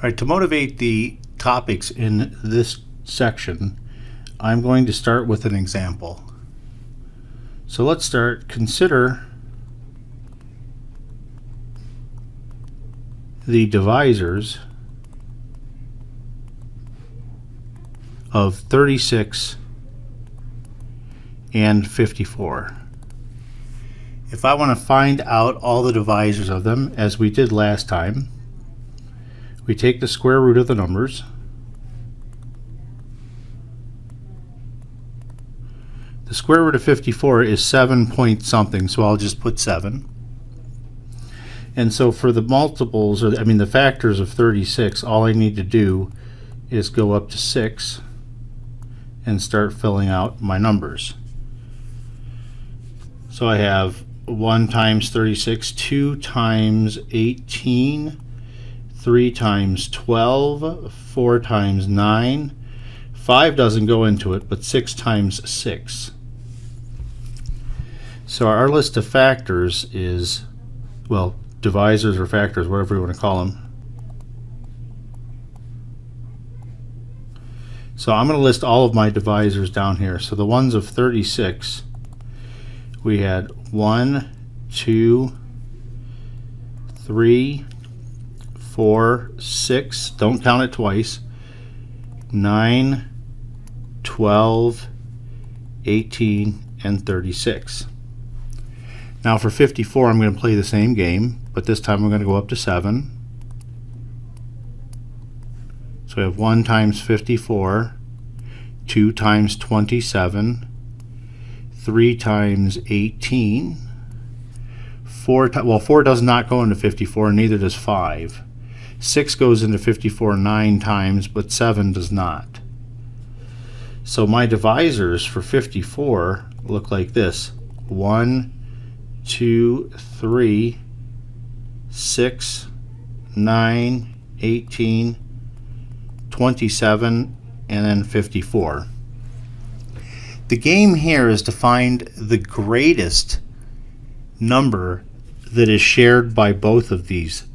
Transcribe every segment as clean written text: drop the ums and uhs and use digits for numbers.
All right, to motivate the topics in this section, I'm going to start with an example. So let's start. Consider the divisors of 36 and 54. If I want to find out all the divisors of them, as we did last time, we take the square root of the numbers. The square root of 54 is 7 point something, so I'll just put 7. And so for the multiples, or the factors of 36, all I need to do is go up to 6 and start filling out my numbers. So I have 1 times 36, 2 times 18, 3 times 12, 4 times 9, 5 doesn't go into it, but 6 times 6. So our list of factors is, well, divisors or factors, whatever you want to call them. So I'm going to list all of my divisors down here. So the ones of 36, we had 1, 2, 3, 4, 6, don't count it twice, 9, 12, 18, and 36. Now for 54, I'm going to play the same game, but this time I'm going to go up to 7. So we have 1 times 54, 2 times 27, 3 times 18, 4 does not go into 54, neither does 5. 6 goes into 54 9 times, but 7 does not. So my divisors for 54 look like this: 1, 2, 3, 6, 9, 18, 27, and then 54. The game here is to find the greatest number that is shared by both of these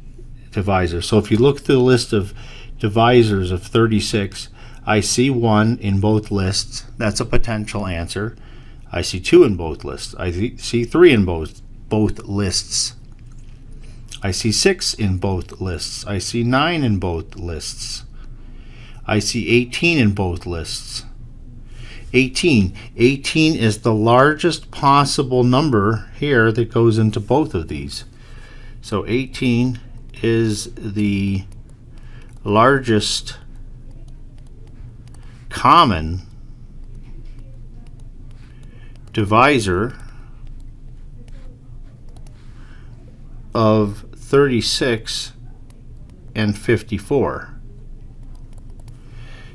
divisors. So if you look through the list of divisors of 36, I see 1 in both lists. That's a potential answer. I see 2 in both lists. I see 3 in both lists. I see 6 in both lists. I see 9 in both lists. I see 18 in both lists. 18 is the largest possible number here that goes into both of these. So 18 is the largest common divisor of 36 and 54.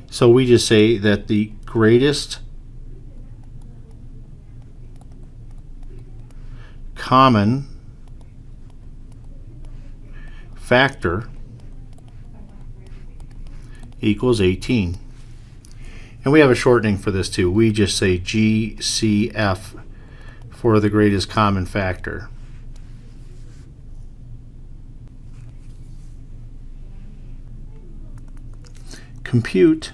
So we just say that the greatest common factor equals 18. And we have a shortening for this too. We just say GCF for the greatest common factor. Compute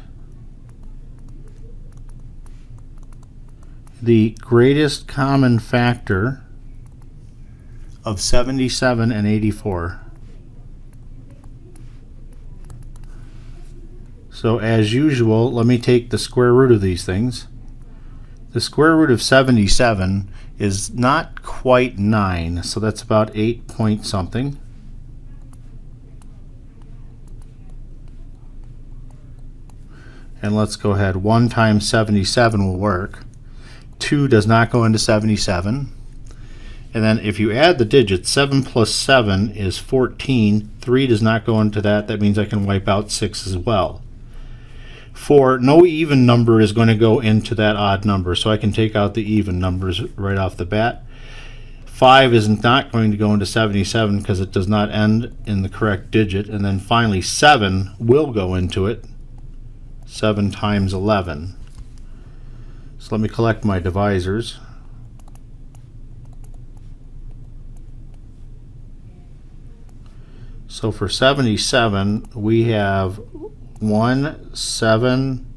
the greatest common factor of 77 and 84. So as usual, let me take the square root of these things. The square root of 77 is not quite 9, so that's about 8 point something. And let's go ahead. 1 times 77 will work. 2 does not go into 77. And then if you add the digits, 7 plus 7 is 14. 3 does not go into that. That means I can wipe out 6 as well. 4, no even number is going to go into that odd number, so I can take out the even numbers right off the bat. 5 is not going to go into 77 because it does not end in the correct digit. And then finally 7 will go into it. 7 times 11. So let me collect my divisors. So for 77, we have 1, 7,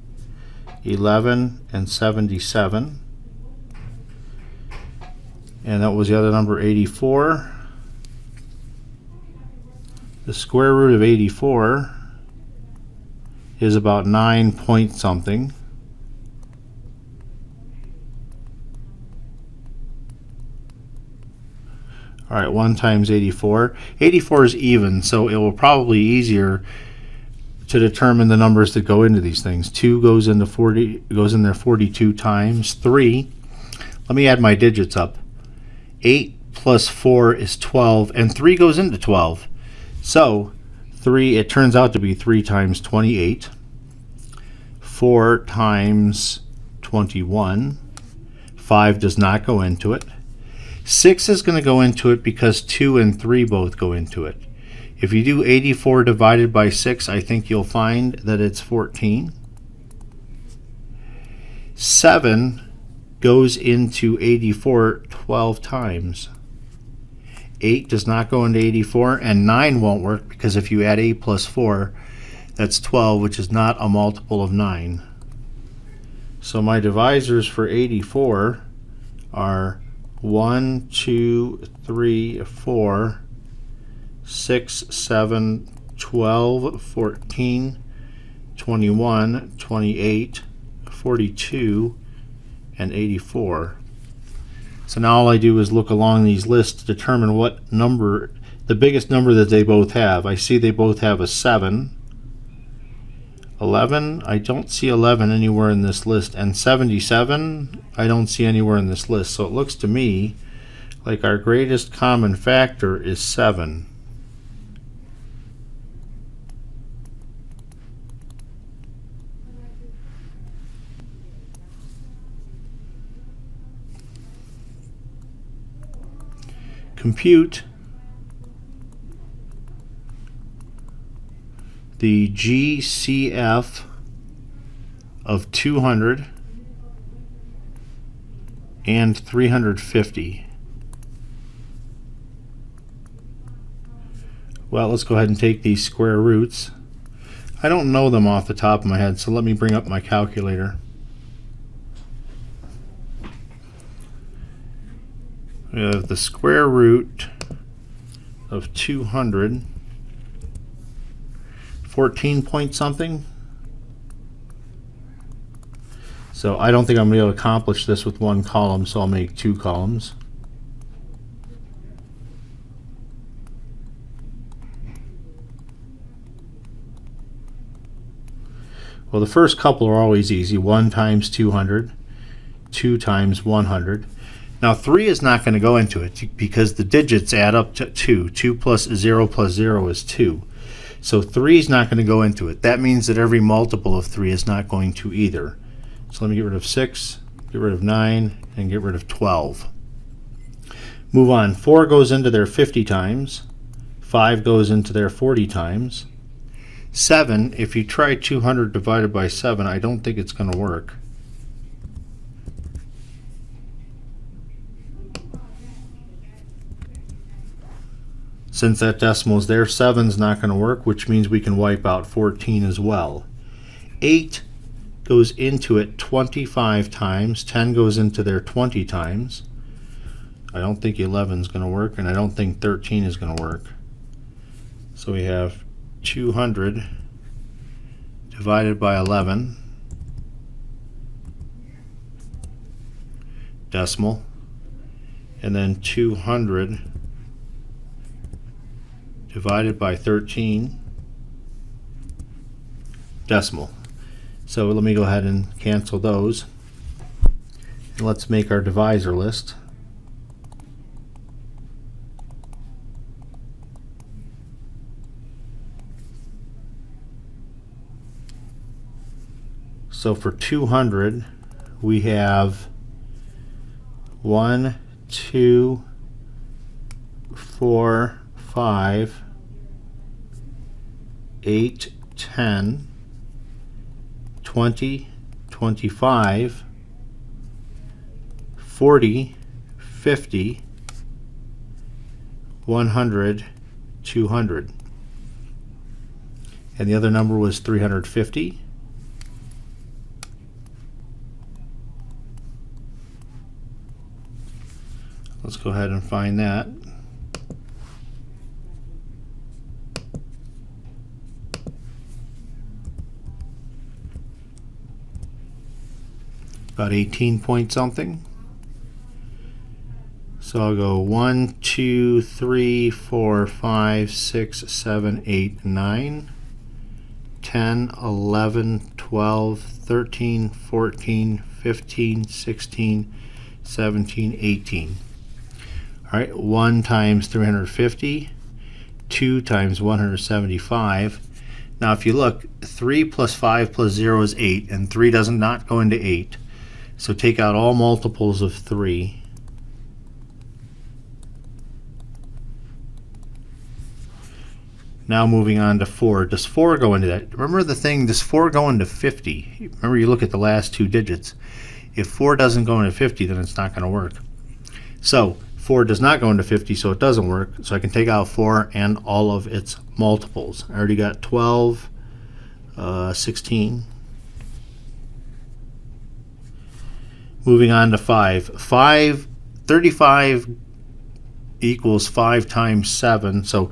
11, and 77. And that was the other number, 84. The square root of 84 is about 9 point something. All right, 1 times 84. 84 is even, so it will probably be easier to determine the numbers that go into these things. 2 goes into 40, goes in there 42 times. 3, let me add my digits up. 8 plus 4 is 12, and 3 goes into 12. So 3, it turns out to be 3 times 28. 4 times 21. 5 does not go into it. 6 is going to go into it because 2 and 3 both go into it. If you do 84 divided by 6, I think you'll find that it's 14. 7 goes into 84 12 times. 8 does not go into 84, and 9 won't work because if you add 8 plus 4, that's 12, which is not a multiple of 9. So my divisors for 84 are 1, 2, 3, 4, 6, 7, 12, 14, 21, 28, 42, and 84. So now all I do is look along these lists to determine what number, the biggest number that they both have. I see they both have a 7. 11, I don't see 11 anywhere in this list, and 77, I don't see anywhere in this list. So it looks to me like our greatest common factor is 7. Compute the GCF of 200 and 350. Well, let's go ahead and take these square roots. I don't know them off the top of my head, so let me bring up my calculator. We have the square root of 200, 14 point something. So I don't think I'm going to be able to accomplish this with one column, so I'll make 2 columns. Well, the first couple are always easy. 1 times 200, 2 times 100. Now 3 is not going to go into it because the digits add up to 2. 2 plus 0 is 2. So 3 is not going to go into it. That means that every multiple of 3 is not going to either. So let me get rid of 6, get rid of 9, and get rid of 12. Move on. 4 goes into there 50 times. 5 goes into there 40 times. 7, if you try 200 divided by 7, I don't think it's going to work. Since that decimal is there, 7's not going to work, which means we can wipe out 14 as well. 8 goes into it 25 times. 10 goes into there 20 times. I don't think 11 is going to work, and I don't think 13 is going to work. So we have 200 divided by 11, decimal, and then 200 divided by 13, decimal. So let me go ahead and cancel those. And let's make our divisor list. So for 200, we have 1, 2, 4, 5, 8, 10, 20, 25, 40, 50, 100, 200. and the other number was 350. Let's go ahead and find that. About 18 point something. So I'll go 1, 2, 3, 4, 5, 6, 7, 8, 9, 10, 11, 12, 13, 14, 15, 16, 17, 18. All right, 1 times 350, 2 times 175. Now if you look, 3 plus 5 plus 0 is 8, and 3 does not go into 8. So take out all multiples of 3. Now moving on to 4. Does 4 go into that? Remember the thing, does 4 go into 50? Remember, you look at the last two digits. If 4 doesn't go into 50, then it's not going to work. So 4 does not go into 50, so it doesn't work. So I can take out 4 and all of its multiples. I already got 12, 16. Moving on to 5. 35 equals 5 times 7. So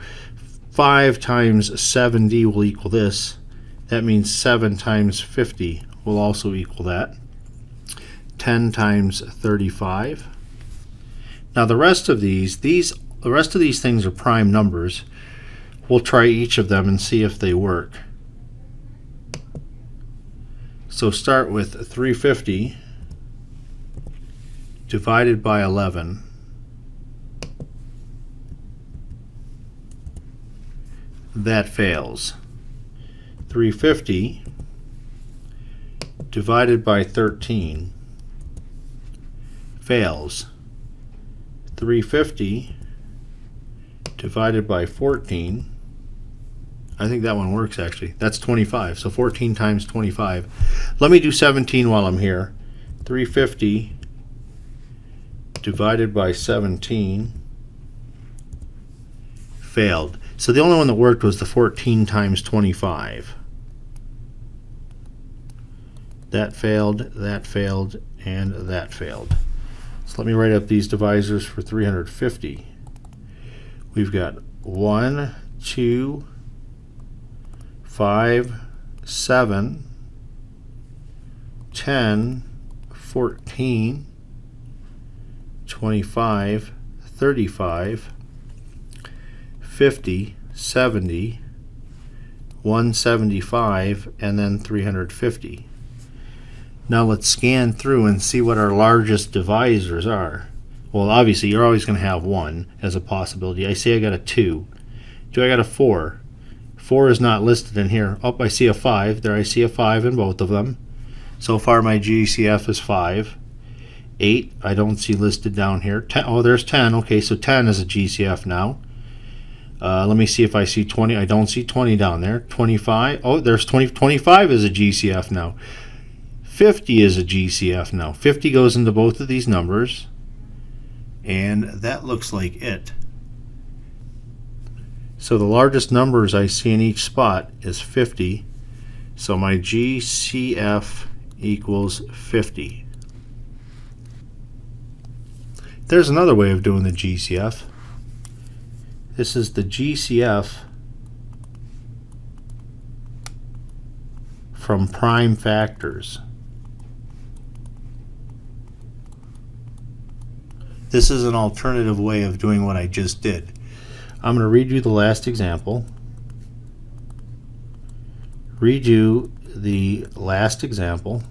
5 times 70 will equal this. That means 7 times 50 will also equal that. 10 times 35. Now the rest of these things are prime numbers. We'll try each of them and see if they work. So start with 350 divided by 11. That fails. 350 divided by 13 fails. 350 divided by 14, I think that one works actually. That's 25. So 14 times 25. Let me do 17 while I'm here. 350 divided by 17 failed. So the only one that worked was the 14 times 25. That failed, and that failed. So let me write up these divisors for 350. We've got 1, 2, 5, 7, 10, 14, 25, 35, 50, 70, 175, and then 350. Now let's scan through and see what our largest divisors are. Well, obviously you're always going to have 1 as a possibility. I see I got a 2. I got a 4? 4 is not listed in here. Oh, I see a 5. There I see a 5 in both of them. So far my GCF is 5. 8 I don't see listed down here. 10, oh, there's 10. Okay, so 10 is a GCF now. Let me see if I see 20. I don't see 20 down there. 25. Oh, there's 20. 25 is a GCF now. 50 is a GCF now. 50 goes into both of these numbers. And that looks like it. So the largest numbers I see in each spot is 50. So my GCF equals 50. There's another way of doing the GCF. This is the GCF from prime factors. This is an alternative way of doing what I just did. I'm going to read you the last example. Redo the last example.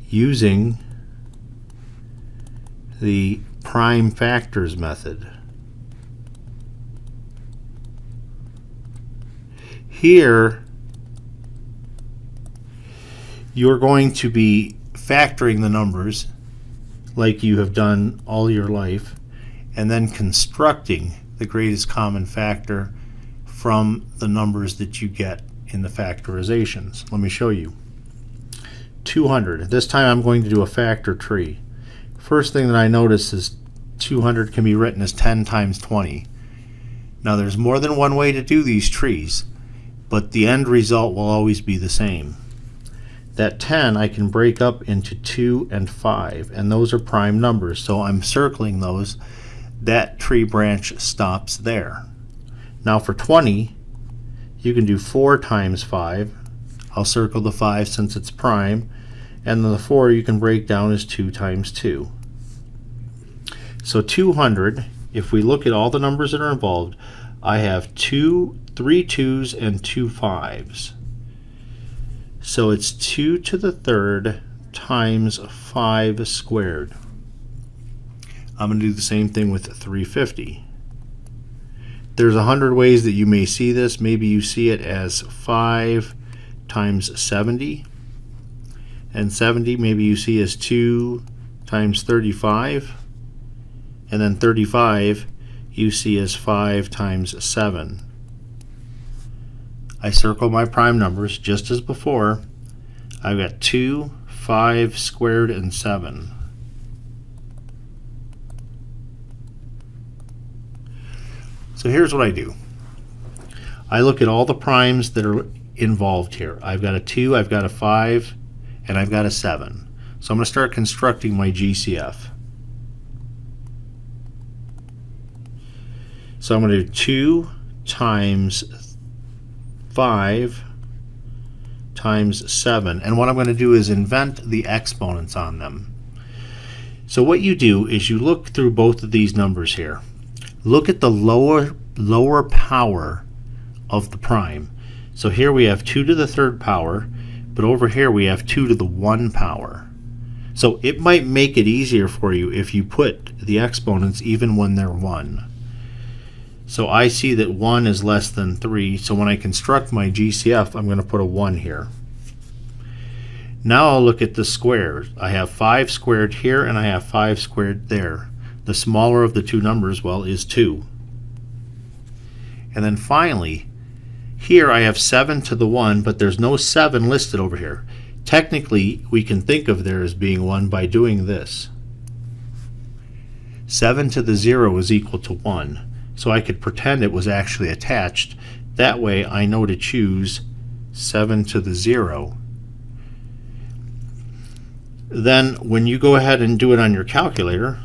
Using the prime factors method. Here, you're going to be factoring the numbers like you have done all your life, and then constructing the greatest common factor from the numbers that you get in the factorizations. Let me show you. 200. This time I'm going to do a factor tree. First thing that I notice is 200 can be written as 10 times 20. Now there's more than one way to do these trees, but the end result will always be the same. That 10 I can break up into 2 and 5, and those are prime numbers, so I'm circling those. That tree branch stops there. Now for 20, you can do 4 times 5. I'll circle the 5 since it's prime, and then the 4 you can break down as 2 times 2. So 200, if we look at all the numbers that are involved, I have 3 2s and 2 5s. So it's 2 to the third times 5 squared. I'm going to do the same thing with 350. There's 100 ways that you may see this. Maybe you see it as 5 times 70. And 70 maybe you see as 2 times 35. And then 35 you see as 5 times 7. I circle my prime numbers just as before. I've got 2, 5 squared, and 7. So here's what I do. I look at all the primes that are involved here. I've got a 2, I've got a 5, and I've got a 7. So I'm going to start constructing my GCF. So I'm going to do 2 times 5 times 7. And what I'm going to do is invent the exponents on them. So what you do is you look through both of these numbers here. Look at the lower power of the prime. So here we have 2 to the third power, but over here we have 2 to the 1 power. So it might make it easier for you if you put the exponents even when they're 1. So I see that 1 is less than 3, so when I construct my GCF, I'm going to put a 1 here. Now I'll look at the squares. I have 5 squared here and I have 5 squared there. The smaller of the two numbers, well, is 2. And then finally, here I have 7 to the 1, but there's no 7 listed over here. Technically, we can think of there as being 1 by doing this. 7 to the 0 is equal to 1. So I could pretend it was actually attached. That way I know to choose 7 to the 0. Then when you go ahead and do it on your calculator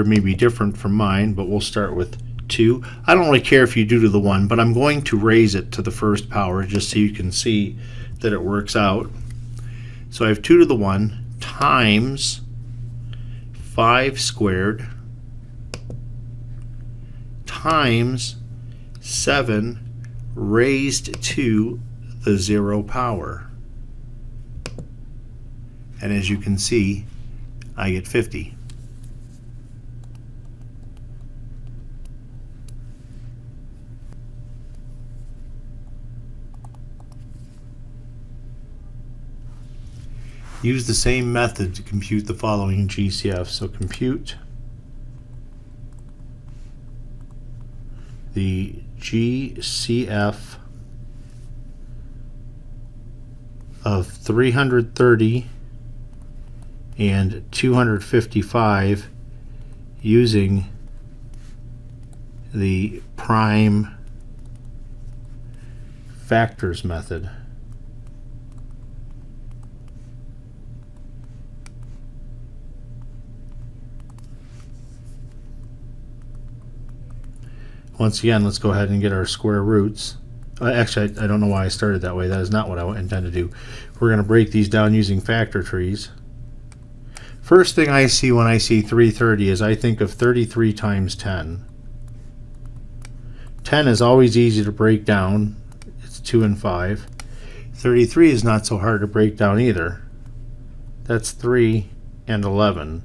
may be different from mine, but we'll start with 2. I don't really care if you do to the 1, but I'm going to raise it to the first power just so you can see that it works out. So I have 2 to the 1 times 5 squared times 7 raised to the 0 power. And as you can see, I get 50. Use the same method to compute the following GCF. So compute the GCF of 330 and 255 using the prime factors method. Once again, let's go ahead and get our square roots. Actually, I don't know why I started that way. That is not what I intend to do. We're going to break these down using factor trees. First thing I see when I see 330 is I think of 33 times 10. 10 is always easy to break down. It's 2 and 5. 33 is not so hard to break down either. That's 3 and 11.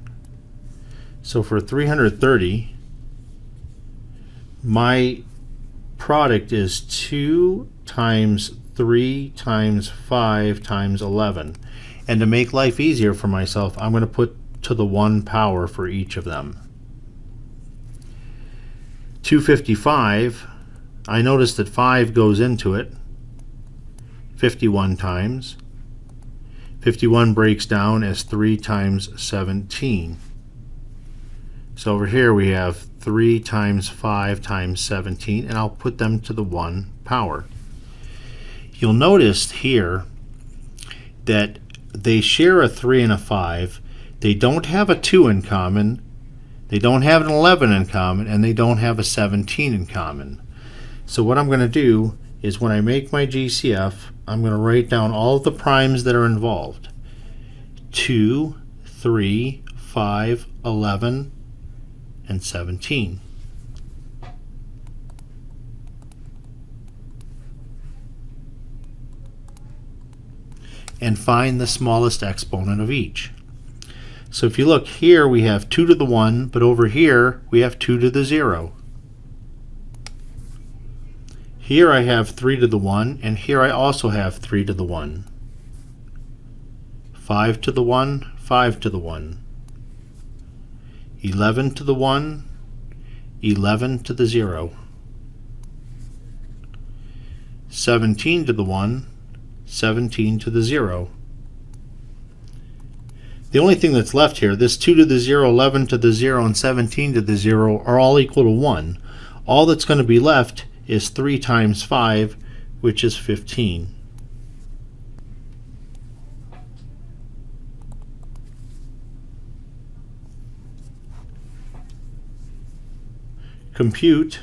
So for 330, my product is 2 times 3 times 5 times 11. And to make life easier for myself, I'm going to put to the 1 power for each of them. 255, I notice that 5 goes into it 51 times. 51 breaks down as 3 times 17. So over here we have 3 times 5 times 17, and I'll put them to the 1 power. You'll notice here that they share a 3 and a 5. They don't have a 2 in common, they don't have an 11 in common, and they don't have a 17 in common. So what I'm going to do is when I make my GCF, I'm going to write down all of the primes that are involved. 2, 3, 5, 11, and 17. And find the smallest exponent of each. So if you look here, we have 2 to the 1, but over here we have 2 to the 0. Here I have 3 to the 1, and here I also have 3 to the 1. 5 to the 1, 5 to the 1. 11 to the 1, 11 to the 0. 17 to the 1, 17 to the 0. The only thing that's left here, this 2 to the 0, 11 to the 0, and 17 to the 0 are all equal to 1. All that's going to be left is 3 times 5, which is 15. Compute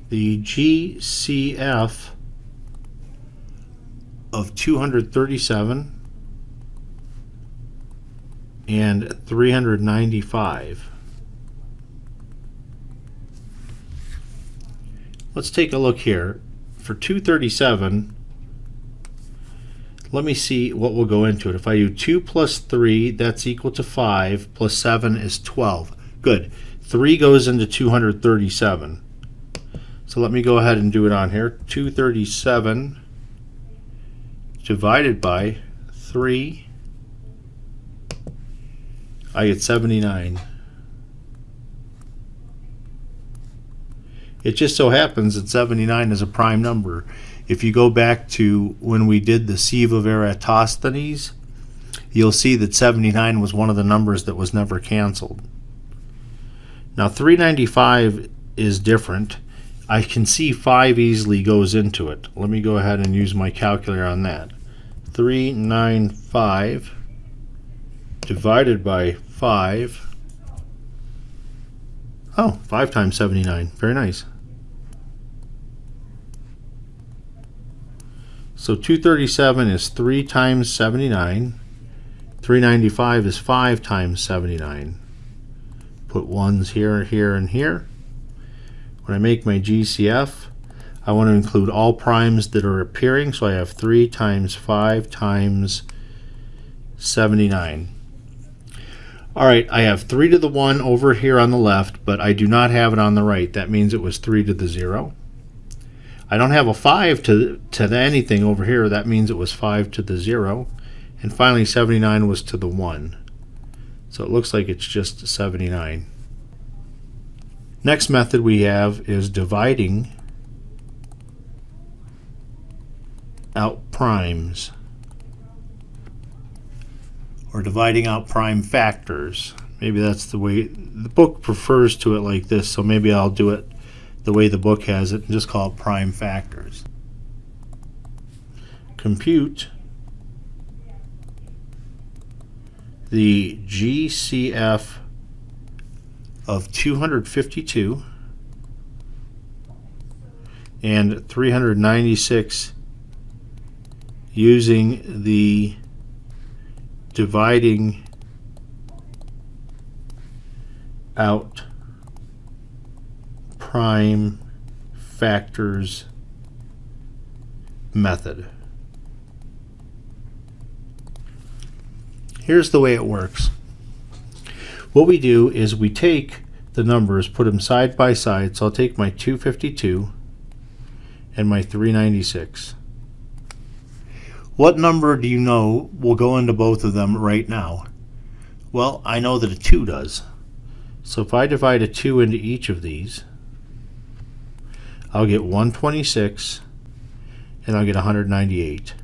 the GCF of 237 and 395. Let's take a look here. For 237, let me see what will go into it. If I do 2 plus 3, that's equal to 5, plus 7 is 12. Good. 3 goes into 237. So let me go ahead and do it on here. 237 divided by 3, I get 79. It just so happens that 79 is a prime number. If you go back to when we did the sieve of Eratosthenes, you'll see that 79 was one of the numbers that was never canceled. Now 395 is different. I can see 5 easily goes into it. Let me go ahead and use my calculator on that. 395 divided by 5. Oh, 5 times 79. Very nice. So 237 is 3 times 79. 395 is 5 times 79. Put ones here, here, and here. When I make my GCF, I want to include all primes that are appearing, so I have 3 times 5 times 79. Alright, I have 3 to the 1 over here on the left, but I do not have it on the right. That means it was 3 to the 0. I don't have a 5 to anything over here. That means it was 5 to the 0. And finally 79 was to the 1. So it looks like it's just 79. Next method we have is dividing out primes, or dividing out prime factors. Maybe that's the way the book prefers to it, like this, so maybe I'll do it the way the book has it and just call it prime factors. Compute the GCF of 252 and 396 using the dividing out prime factors method. Here's the way it works. What we do is we take the numbers, put them side by side. So I'll take my 252 and my 396. What number do you know will go into both of them right now? Well, I know that a 2 does. So if I divide a 2 into each of these, I'll get 126 and I'll get 198.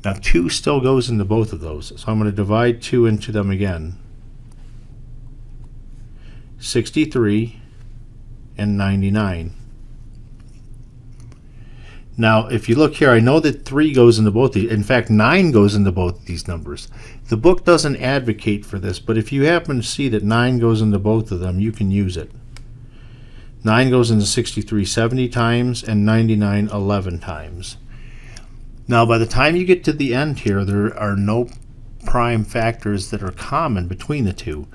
Now 2 still goes into both of those, so I'm going to divide 2 into them again. 63 and 99. Now, if you look here, I know that 3 goes into both these. In fact, 9 goes into both these numbers. The book doesn't advocate for this, but if you happen to see that 9 goes into both of them, you can use it. 9 goes into 63 70 times and 99 11 times. Now, by the time you get to the end here, there are no prime factors that are common between the two.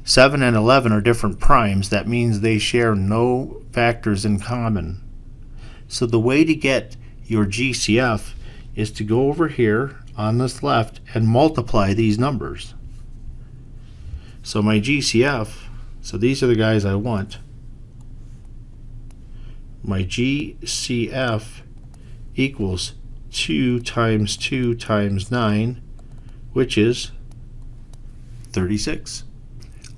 7 and 11 are different primes. That means they share no factors in common. So the way to get your GCF is to go over here on this left and multiply these numbers. So my GCF, so these are the guys I want. My GCF equals 2 times 2 times 9, which is 36.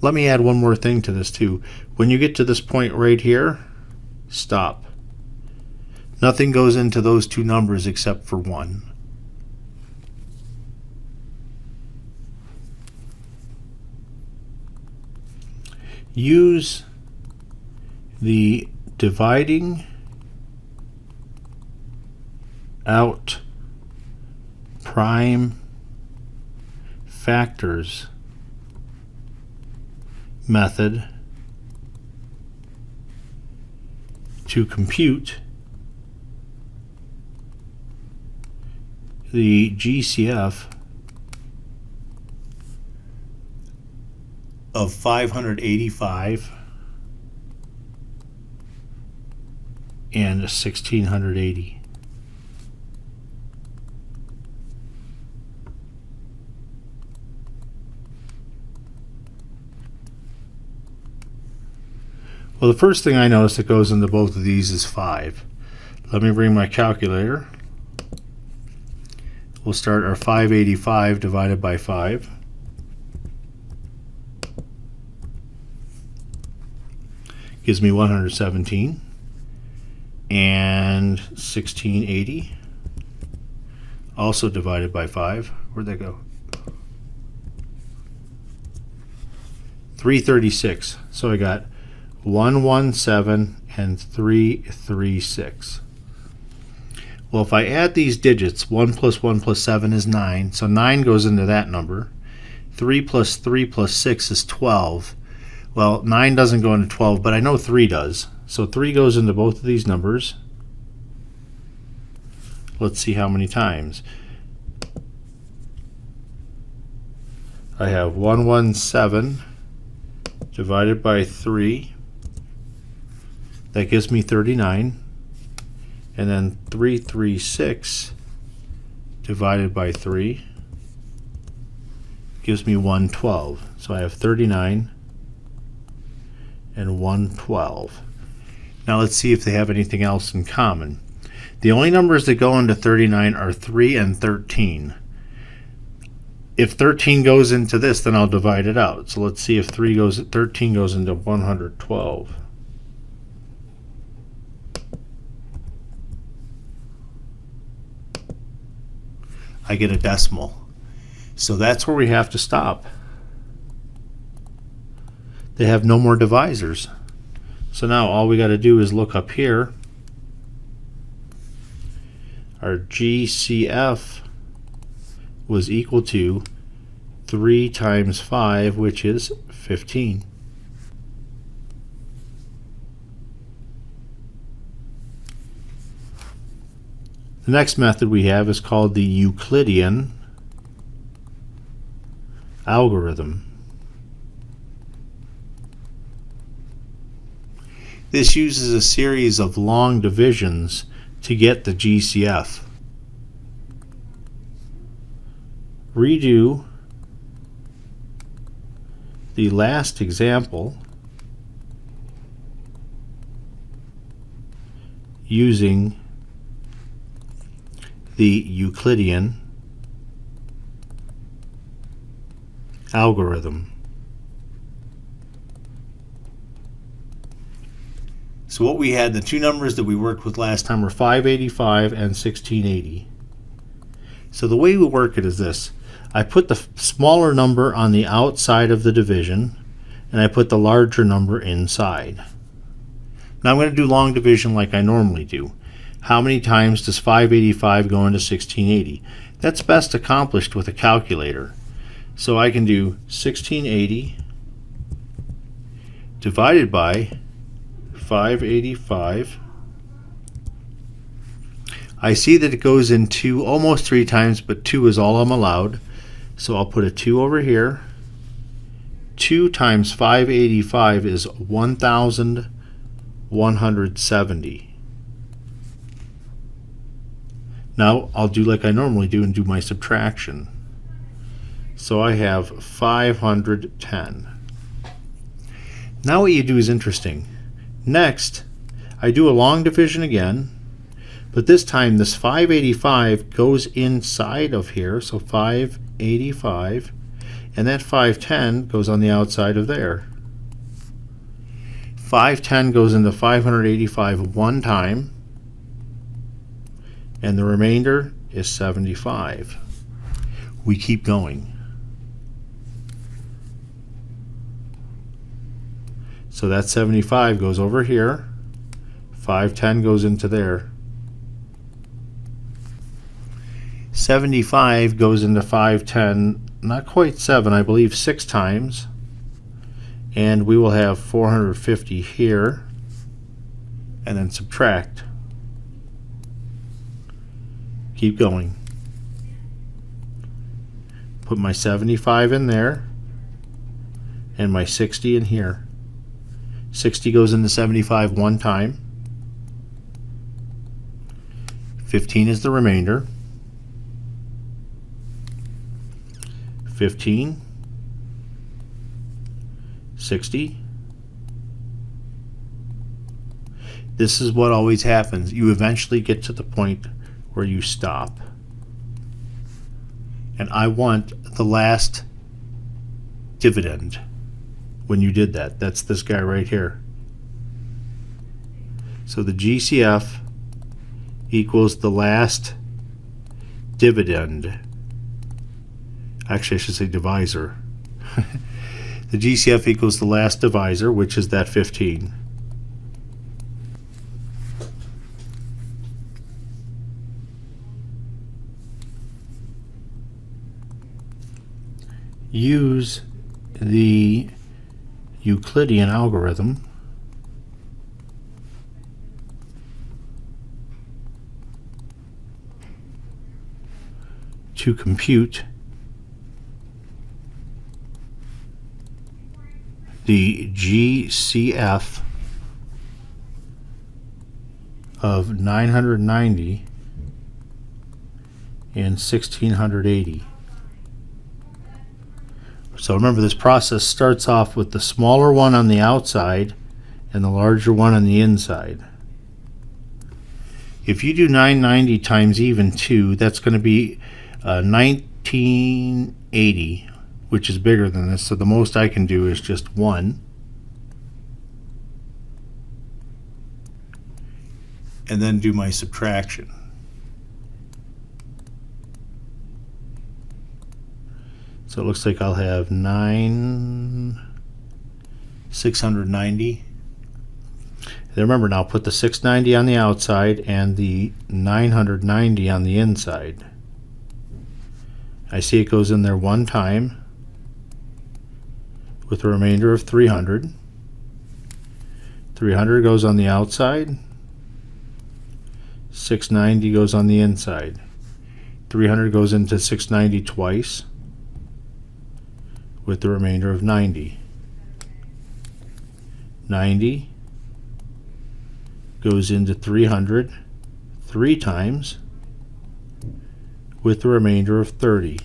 Let me add one more thing to this too. When you get to this point right here, stop. Nothing goes into those two numbers except for 1. Use the dividing out prime factors method to compute the GCF of 585 and 1680. Well, the first thing I notice that goes into both of these is 5. Let me bring my calculator. We'll start our 585 divided by 5. Gives me 117. And 1680. Also divided by 5. Where'd that go? 336. So I got 117 and 336. Well, if I add these digits, 1 plus 1 plus 7 is 9, so 9 goes into that number. 3 plus 3 plus 6 is 12. Well, 9 doesn't go into 12, but I know 3 does. So 3 goes into both of these numbers. Let's see how many times. I have 117 divided by 3. That gives me 39. And then 336 divided by 3 gives me 112. So I have 39 and 112. Now let's see if they have anything else in common. The only numbers that go into 39 are 3 and 13. If 13 goes into this, then I'll divide it out. So let's see if 13 goes into 112. I get a decimal. So that's where we have to stop. They have no more divisors. So now all we got to do is look up here. Our GCF was equal to 3 times 5, which is 15. The next method we have is called the Euclidean algorithm. This uses a series of long divisions to get the GCF. Redo the last example using the Euclidean algorithm. So what we had, the two numbers that we worked with last time were 585 and 1680. So the way we work it is this. I put the smaller number on the outside of the division, and I put the larger number inside. Now I'm going to do long division like I normally do. How many times does 585 go into 1680? That's best accomplished with a calculator. So I can do 1680 divided by 585. I see that it goes in 2 almost 3 times, but 2 is all I'm allowed. So I'll put a 2 over here. 2 times 585 is 1,170. Now I'll do like I normally do and do my subtraction. So I have 510. Now what you do is interesting. Next, I do a long division again, but this time this 585 goes inside of here, so 585, and that 510 goes on the outside of there. 510 goes into 585 one time, and the remainder is 75. We keep going. So that 75 goes over here, 510 goes into there. 75 goes into 510, not quite 7, I believe 6 times. And we will have 450 here, and then subtract. Keep going. Put my 75 in there, and my 60 in here. 60 goes into 75 one time. 15 is the remainder. 15, 60. This is what always happens. You eventually get to the point where you stop. And I want the last dividend when you did that. That's this guy right here. So the GCF equals the last dividend. Actually, I should say divisor. The GCF equals the last divisor, which is that 15. Use the Euclidean algorithm to compute the GCF of 990 and 1680. So remember, this process starts off with the smaller one on the outside and the larger one on the inside. If you do 990 times even 2, that's going to be 1980, which is bigger than this. So the most I can do is just 1. And then do my subtraction. So it looks like I'll have 690. And remember, now put the 690 on the outside and the 990 on the inside. I see it goes in there one time with a remainder of 300. 300 goes on the outside. 690 goes on the inside. 300 goes into 690 twice with the remainder of 90. 90 goes into 300 3 times with the remainder of 30.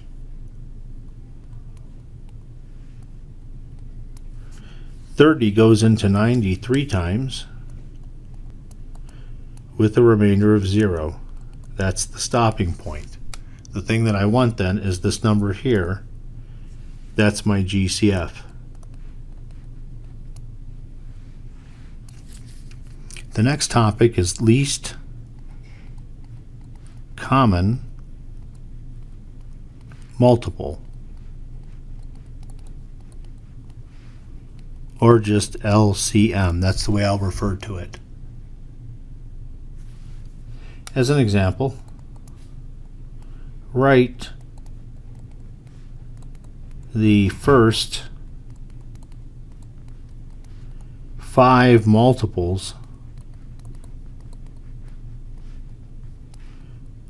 30 goes into 90 3 times with a remainder of 0. That's the stopping point. The thing that I want then is this number here. That's my GCF. The next topic is least common multiple, or just LCM. That's the way I'll refer to it. As an example, write the first 5 multiples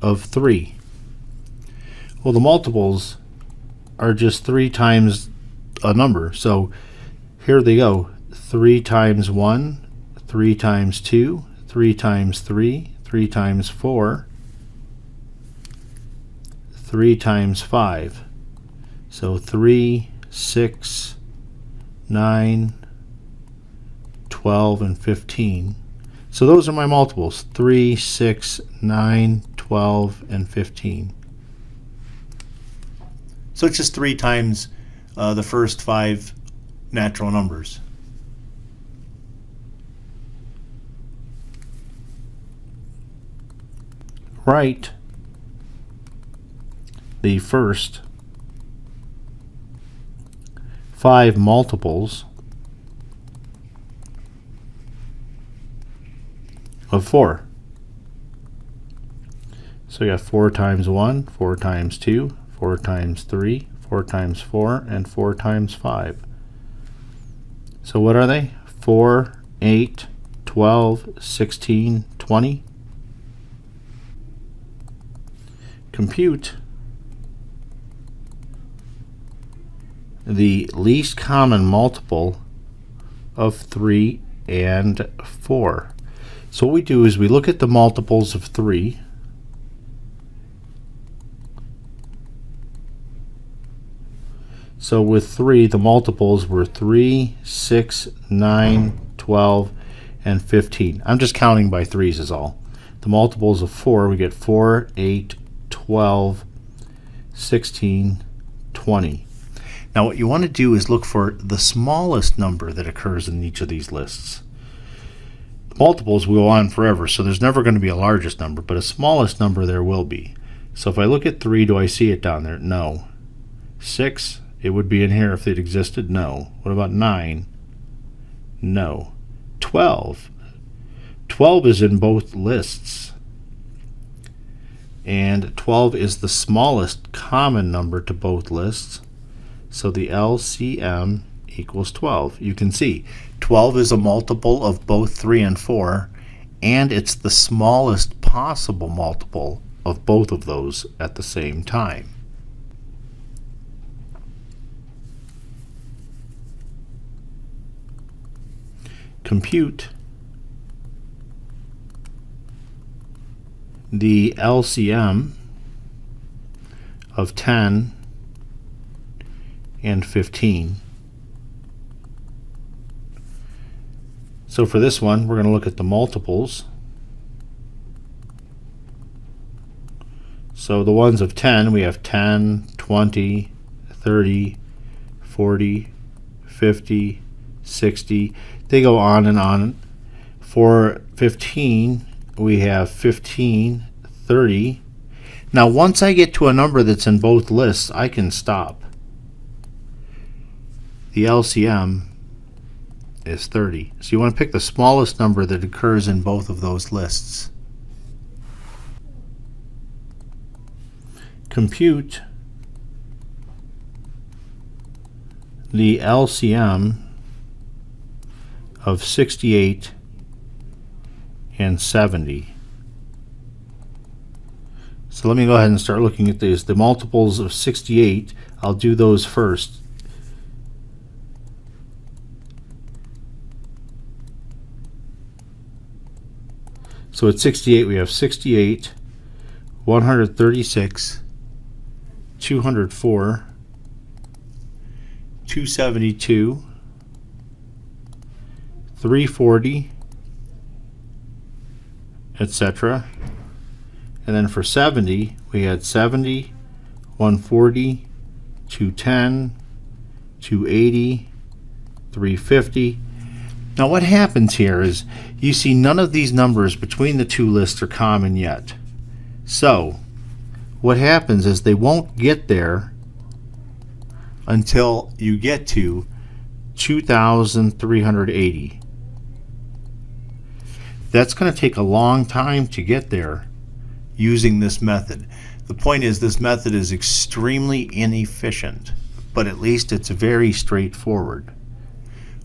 of 3. Well, the multiples are just 3 times a number. So here they go. 3 times 1, 3 times 2, 3 times 3, 3 times 4, 3 times 5. So 3, 6, 9, 12, and 15. So those are my multiples: 3, 6, 9, 12, and 15. So it's just 3 times the first 5 natural numbers. Write the first 5 multiples of 4. So you got 4 times 1, 4 times 2, 4 times 3, 4 times 4, and 4 times 5. So what are they? 4, 8, 12, 16, 20. Compute the least common multiple of 3 and 4. So what we do is we look at the multiples of 3. So with 3, the multiples were 3, 6, 9, 12, and 15. I'm just counting by 3s is all. The multiples of 4, we get 4, 8, 12, 16, 20. Now what you want to do is look for the smallest number that occurs in each of these lists. The multiples will go on forever, so there's never going to be a largest number, but a smallest number there will be. So if I look at 3, do I see it down there? No. 6, it would be in here if it existed? No. What about 9? No. 12. 12 is in both lists. And 12 is the smallest common number to both lists. So the LCM equals 12. You can see 12 is a multiple of both 3 and 4, and it's the smallest possible multiple of both of those at the same time. Compute the LCM of 10 and 15. So for this one, we're going to look at the multiples. So the ones of 10, we have 10, 20, 30, 40, 50, 60. They go on and on. For 15, we have 15, 30. Now once I get to a number that's in both lists, I can stop. The LCM is 30. So you want to pick the smallest number that occurs in both of those lists. Compute the LCM of 68 and 70. So let me go ahead and start looking at these. The multiples of 68, I'll do those first. So at 68, we have 68, 136, 204, 272, 340, etc. And then for 70, we had 70, 140, 210, 280, 350. Now what happens here is you see none of these numbers between the two lists are common yet. So what happens is they won't get there until you get to 2,380. That's going to take a long time to get there using this method. The point is, this method is extremely inefficient, but at least it's very straightforward.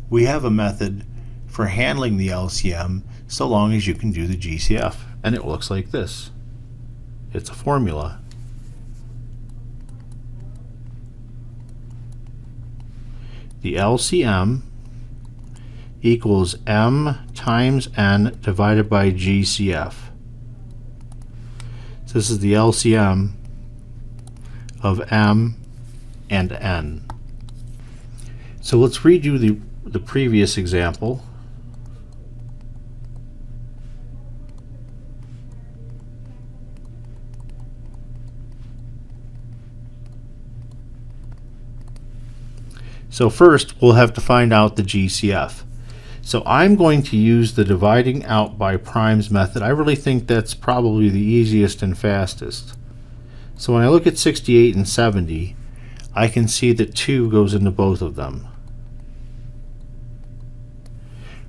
We have a method for handling the LCM so long as you can do the GCF, and it looks like this. It's a formula. The LCM equals M times N divided by GCF. So this is the LCM of M and N. So let's redo the previous example. So first, we'll have to find out the GCF. So I'm going to use the dividing out by primes method. I really think that's probably the easiest and fastest. So when I look at 68 and 70, I can see that 2 goes into both of them.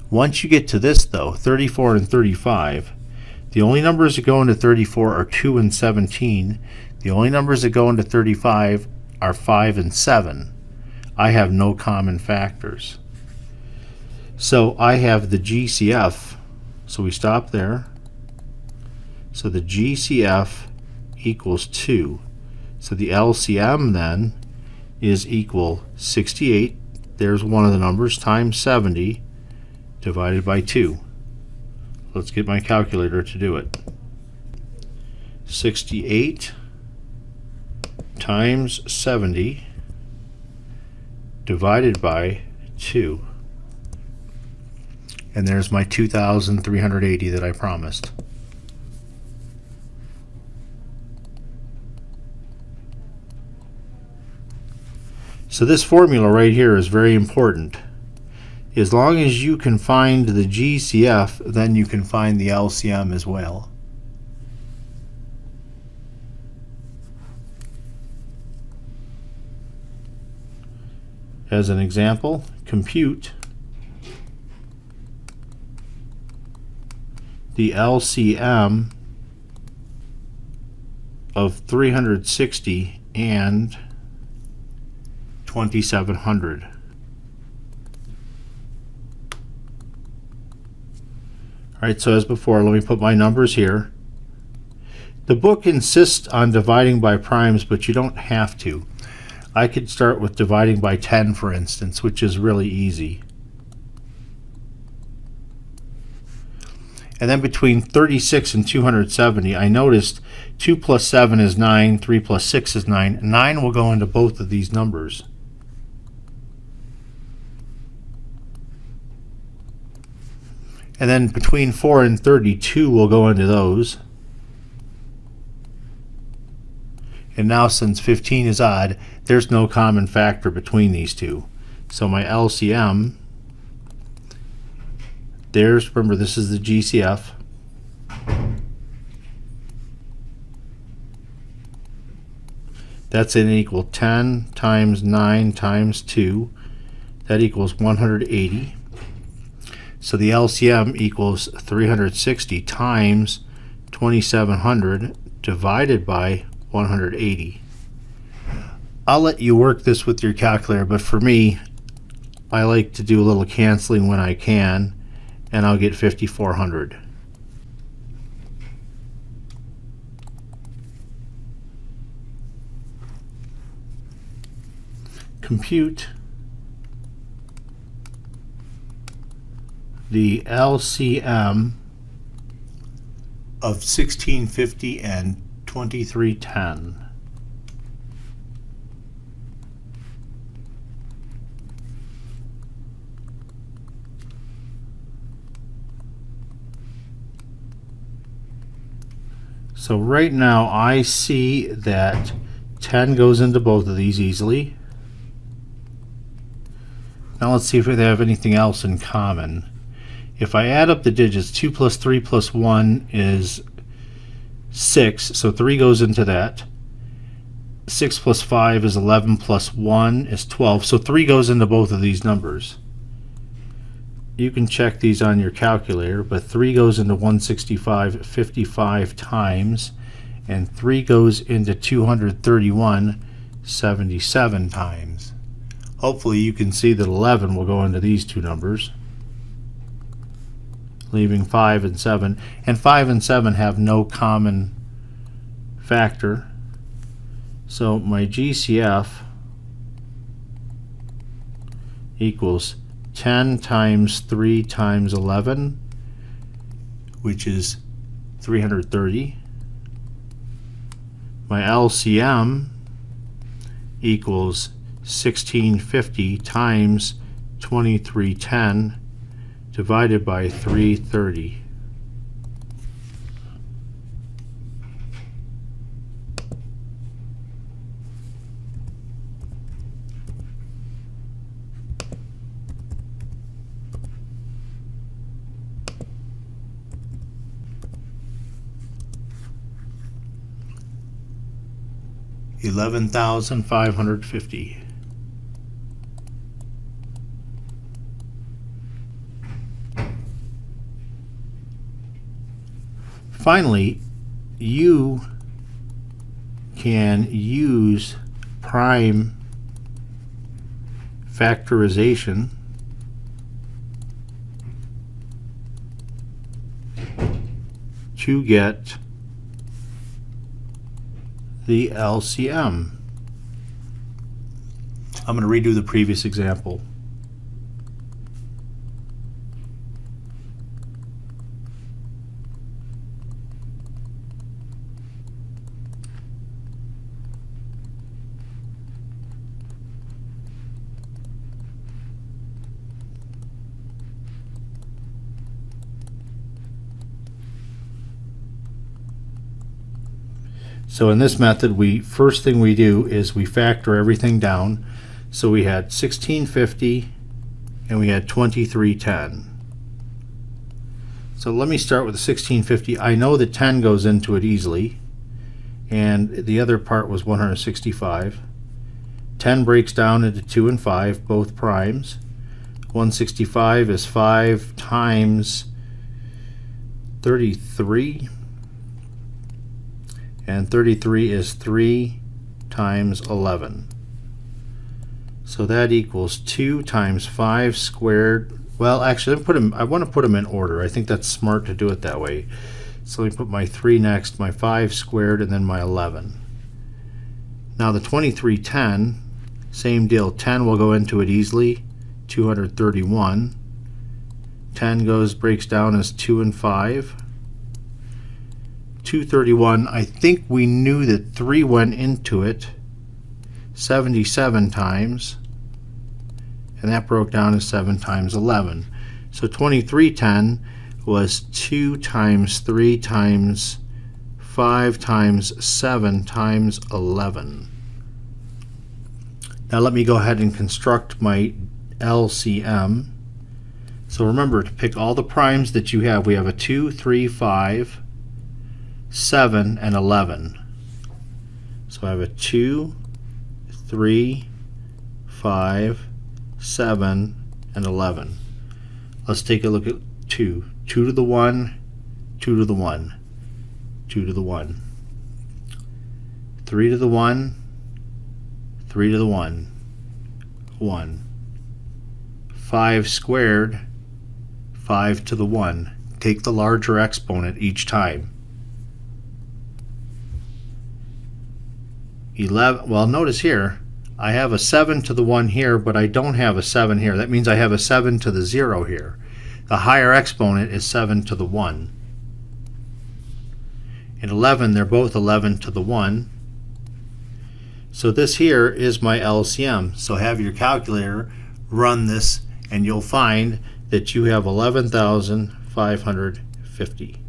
Once you get to this, though, 34 and 35, the only numbers that go into 34 are 2 and 17. The only numbers that go into 35 are 5 and 7. I have no common factors. So I have the GCF, so we stop there. So the GCF equals 2. So the LCM then is equal 68, there's one of the numbers, times 70 divided by 2. Let's get my calculator to do it. 68 times 70 divided by 2. And there's my 2,380 that I promised. So this formula right here is very important. As long as you can find the GCF, then you can find the LCM as well. As an example, compute the LCM of 360 and 2,700. All right, so as before, let me put my numbers here. The book insists on dividing by primes, but you don't have to. I could start with dividing by 10, for instance, which is really easy. And then between 36 and 270, I noticed 2 plus 7 is 9, 3 plus 6 is 9. 9 will go into both of these numbers. And then between 4 and 32 will go into those. And now, since 15 is odd, there's no common factor between these two. So my LCM, remember this is the GCF. That's going to equal 10 times 9 times 2. That equals 180. So the LCM equals 360 times 2,700 divided by 180. I'll let you work this with your calculator, but for me, I like to do a little canceling when I can, and I'll get 5,400. Compute the LCM of 1650 and 2310. So right now I see that 10 goes into both of these easily. Now let's see if they have anything else in common. If I add up the digits, 2 plus 3 plus 1 is 6, so 3 goes into that. 6 plus 5 is 11 plus 1 is 12. So 3 goes into both of these numbers. You can check these on your calculator, but 3 goes into 165 55 times, and 3 goes into 231 77 times. Hopefully you can see that 11 will go into these two numbers, leaving 5 and 7. And 5 and 7 have no common factor. So my GCF equals 10 times 3 times 11, which is 330. My LCM equals 1650 times 2310 divided by 330. $11,550. Finally, you can use prime factorization to get the LCM. I'm going to redo the previous example. So in this method, first thing we do is we factor everything down. So we had 1650 and we had 2310. So let me start with the 1650. I know that 10 goes into it easily, and the other part was 165. 10 breaks down into 2 and 5, both primes. 165 is 5 times 33. And 33 is 3 times 11. So that equals 2 times 5 squared. Well, actually, I want to put them in order. I think that's smart to do it that way. So let me put my 3 next, my 5 squared, and then my 11. Now the 2310, same deal. 10 will go into it easily, 231. 10 breaks down as 2 and 5. 231, I think we knew that 3 went into it 77 times, and that broke down as 7 times 11. So 2310 was 2 times 3 times 5 times 7 times 11. Now let me go ahead and construct my LCM. So remember to pick all the primes that you have. We have a 2, 3, 5, 7, and 11. So I have a 2, 3, 5, 7, and 11. Let's take a look at 2. 2 to the 1, 2 to the 1, 2 to the 1. 3 to the 1, 3 to the 1, 1. 5 squared, 5 to the 1. Take the larger exponent each time. 11. Well, notice here I have a 7 to the 1 here, but I don't have a 7 here. That means I have a 7 to the 0 here. The higher exponent is 7 to the 1. In 11, they're both 11 to the 1. So this here is my LCM. So have your calculator run this, and you'll find that you have 11,550.